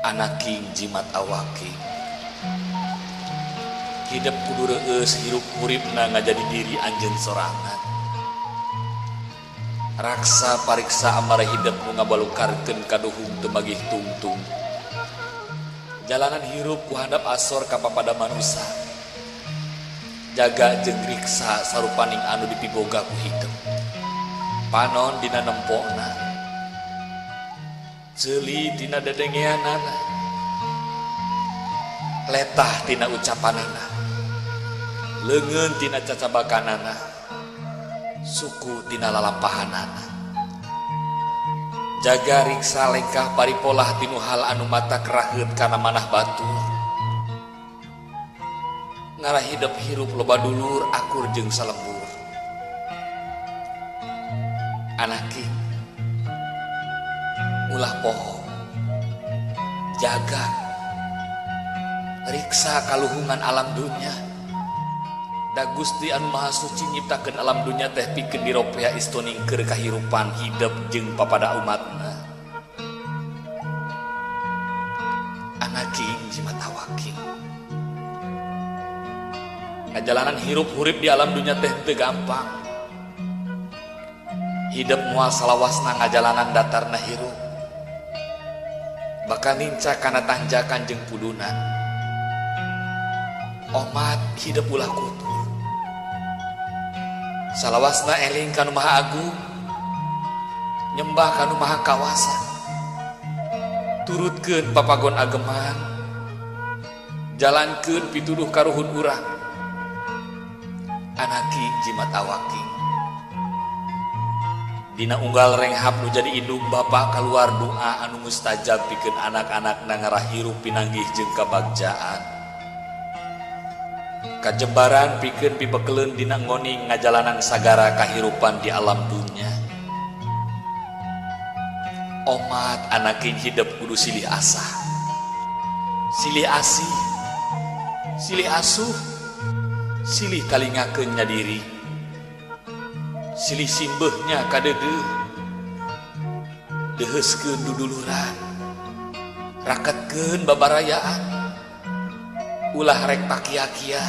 Anaking jimat awaki hidup kudu reueus hirup uripna ngajadi diri anjeun sorangan. Raksa pariksa amara hidup nu ngabalukarkeun kaduhung teu magih tungtung. Jalanan hirup ku handap asor ka papada manusia. Jaga jeung riksa sarupaning anu dipiboga ku hidup. Panon dina nempona, ceuli dina dedengeanana, letah tina ucapanana, leungeun tina cacabakanana, suku tina lalampahanana. Jaga riksa lengkah paripolah tinu hal anu mata keraheut kana manah batur. Ngarah hidup hirup loba dulur akur jeung salembur. Anaking ulah poho, jaga riksa kaluhungan alam dunya. Da Gusti anu Maha Suci nyiptakeun alam dunya teh pikeun diropea istoningkeun kahirupan hidup jeung papada umatna. Anaking jimat awaki ngajalanan hirup hurip di alam dunya teh teu gampang. Hidup moal salawasna ngajalanan datarna hirup, bakal nincak kana tanjakan jeung pudunan. Omat hidup ulah kutur, salawasna eling kanu Maha Agung, nyembah kanu Maha Kawasa, turutkeun papagon ageman, jalankeun pituduh karuhun urang. Anaking jimat awaki dina unggal renghap nu jadi indung bapa kaluar doa anu mustajab pikeun anak-anak ngarah hirup pinanggih jeung kabagjaan. Kajebaran pikeun pibekeleun dina ngoning ngajalanan sagara kahirupan di alam dunya. Omat anaking hidup kudu silih asah, silih asih, silih asuh, silih kalingakeun nyadiri, silih simbeuhnya kadeudeung, deheuskeun duduluran, raketkeun babarayaan, ulah rek pakia-kia,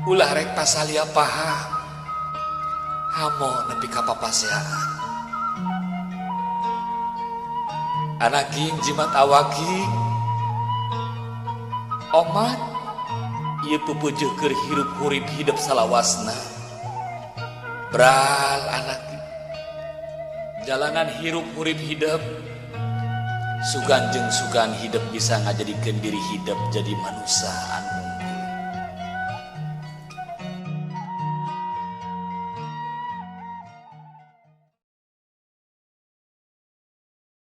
ulah rek pasalia paham, hamo nepi ka papaseaan. Anaking jimat awaki, omat ieu pupujuh keur hirup hurip hidup salawasna. Bral anak jalanan hirup hurip hidup sugan jeung sugan hidup bisa ngajadikeun diri hidup jadi manusia anu